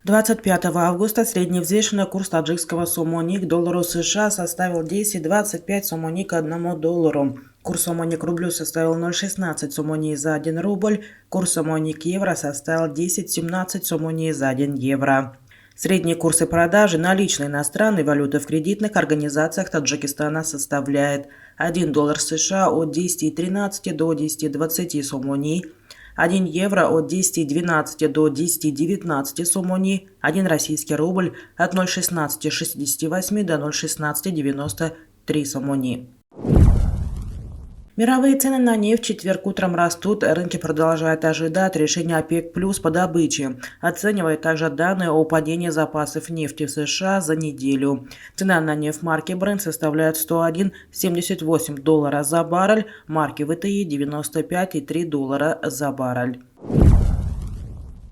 25 августа средний взвешенный курс таджикского сомони к доллару США составил 10,25 сомони к $1. Курс сомони к рублю составил 0,16 сомони за 1 рубль, курс сомони к евро составил 10,17 сомони за 1 евро. Средние курсы продажи наличной иностранной валюты в кредитных организациях Таджикистана составляет 1 доллар США от 10,13 до 10,20 сомони, 1 евро от 10,12 до 10,19 сомони, 1 российский рубль от 0,1668 до 0,1693 сомони. Мировые цены на нефть в четверг утром растут, рынки продолжают ожидать решения ОПЕК+ по добыче. Оценивают также данные о падении запасов нефти в США за неделю. Цена на нефть марки Brent составляет $101,78 за баррель, марки ВТИ $95,3 за баррель.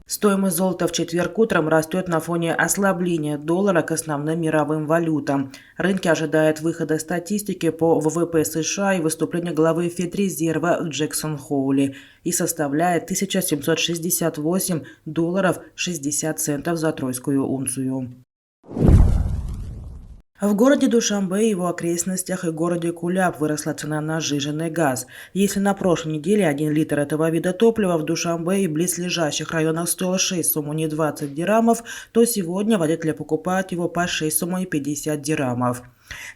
Стоимость золота в четверг утром растет на фоне ослабления доллара к основным мировым валютам. Рынки ожидают выхода статистики по ВВП США и выступления главы Федрезерва Джексон Хоули и составляет $1768,60 за тройскую унцию. В городе Душанбе, его окрестностях и городе Куляб выросла цена на сжиженный газ. Если на прошлой неделе 1 литр этого вида топлива в Душанбе и близлежащих районах стоил 6 сомони 20 дирхамов, то сегодня водители покупают его по 6 сомони 50 дирхамов.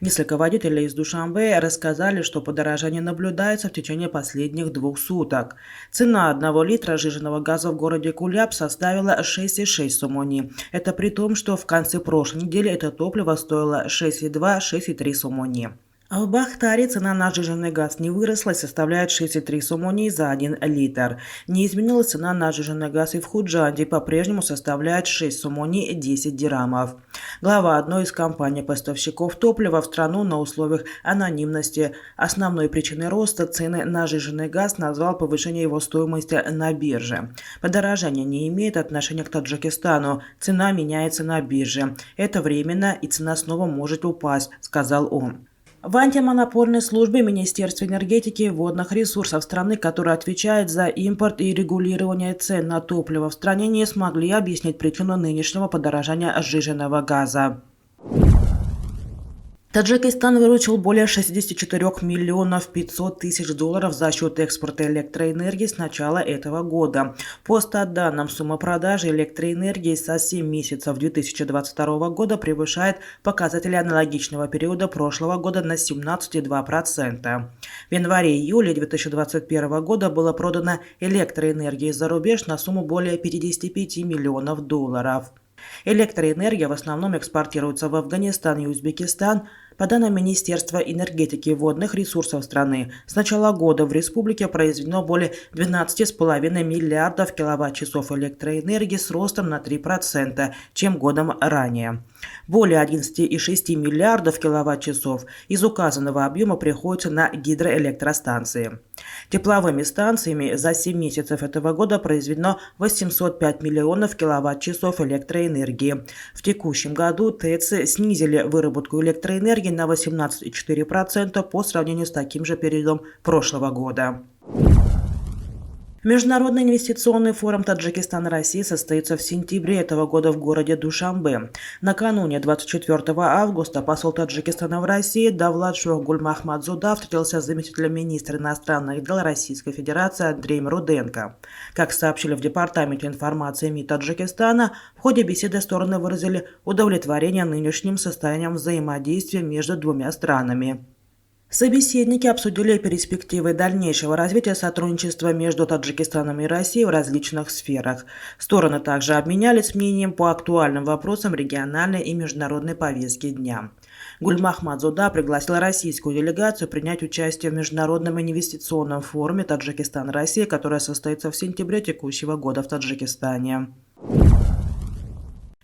Несколько водителей из Душанбе рассказали, что подорожание наблюдается в течение последних 2 суток. Цена 1 литра сжиженного газа в городе Куляб составила 6,6 сомони. Это при том, что в конце прошлой недели это топливо стоило 6,2-6,3 сомони. А в Бахтаре цена на сжиженный газ не выросла и составляет 6,3 сомони за 1 литр. Не изменилась цена на сжиженный газ и в Худжанде, по-прежнему составляет 6 сомони 10 дирхамов. Глава одной из компаний-поставщиков топлива в страну на условиях анонимности основной причиной роста цены на сжиженный газ назвал повышение его стоимости на бирже. Подорожание не имеет отношения к Таджикистану. Цена меняется на бирже. Это временно, и цена снова может упасть, сказал он. В антимонопольной службе Министерства энергетики и водных ресурсов страны, которая отвечает за импорт и регулирование цен на топливо в стране, не смогли объяснить причину нынешнего подорожания сжиженного газа. Таджикистан выручил более 64 миллионов 500 тысяч долларов за счет экспорта электроэнергии с начала этого года. По статданным, сумма продажи электроэнергии за 7 месяцев 2022 года превышает показатели аналогичного периода прошлого года на 17,2%. В январе-июле 2021 года было продано электроэнергии за рубеж на сумму более 55 миллионов долларов. Электроэнергия в основном экспортируется в Афганистан и Узбекистан. По данным Министерства энергетики и водных ресурсов страны, с начала года в республике произведено более 12,5 миллиардов киловатт-часов электроэнергии с ростом на 3%, чем годом ранее. Более 11,6 миллиардов киловатт-часов из указанного объема приходится на гидроэлектростанции. Тепловыми станциями за 7 месяцев этого года произведено 805 миллионов киловатт-часов электроэнергии. В текущем году ТЭЦ снизили выработку электроэнергии на 18,4% по сравнению с таким же периодом прошлого года. Международный инвестиционный форум Таджикистан-Россия состоится в сентябре этого года в городе Душанбе. Накануне 24 августа посол Таджикистана в России Давлат Гульмахмадзуда встретился с заместителем министра иностранных дел Российской Федерации Андреем Руденко. Как сообщили в Департаменте информации МИД Таджикистана, в ходе беседы стороны выразили удовлетворение нынешним состоянием взаимодействия между двумя странами. Собеседники обсудили перспективы дальнейшего развития сотрудничества между Таджикистаном и Россией в различных сферах. Стороны также обменялись мнением по актуальным вопросам региональной и международной повестки дня. Гульмахмадзуда пригласил российскую делегацию принять участие в Международном инвестиционном форуме Таджикистан-Россия, который состоится в сентябре текущего года в Таджикистане.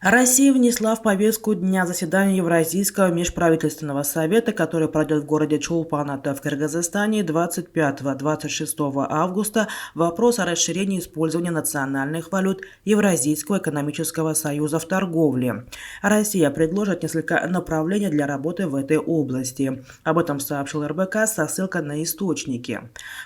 Россия внесла в повестку дня заседания Евразийского межправительственного совета, который пройдет в городе Чолпан-Ата в Кыргызстане 25-26 августа, вопрос о расширении использования национальных валют Евразийского экономического союза в торговле. Россия предложит несколько направлений для работы в этой области. Об этом сообщил РБК со ссылкой на источники.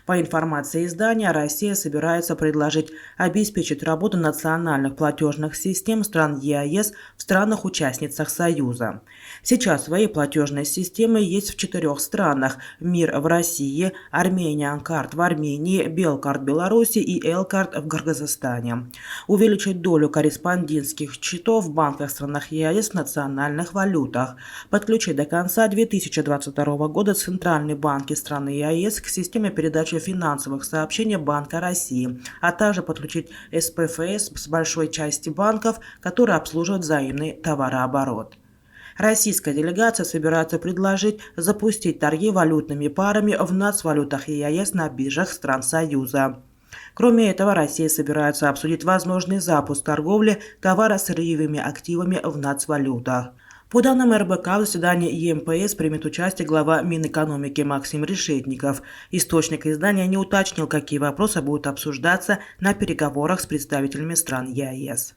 По информации издания, Россия собирается предложить обеспечить работу национальных платежных систем стран ЕАЭС в странах-участницах Союза. Сейчас свои платежные системы есть в 4 странах: МИР в России, Армения-Карт в Армении, Белкарт в Беларуси и Элкарт в Кыргызстане. Увеличить долю корреспондентских счетов в банках странах ЕАЭС в национальных валютах. Подключить до конца 2022 года центральные банки страны ЕАЭС к системе передачи финансовых сообщений Банка России, а также подключить СПФС с большой части банков, которые обслуживают взаимный товарооборот. Российская делегация собирается предложить запустить торги валютными парами в нацвалютах ЕАЭС на биржах стран Союза. Кроме этого, Россия собирается обсудить возможный запуск торговли товарно-сырьевыми активами в нацвалютах. По данным РБК, в заседании ЕМПС примет участие глава Минэкономики Максим Решетников. Источник издания не уточнил, какие вопросы будут обсуждаться на переговорах с представителями стран ЕАЭС.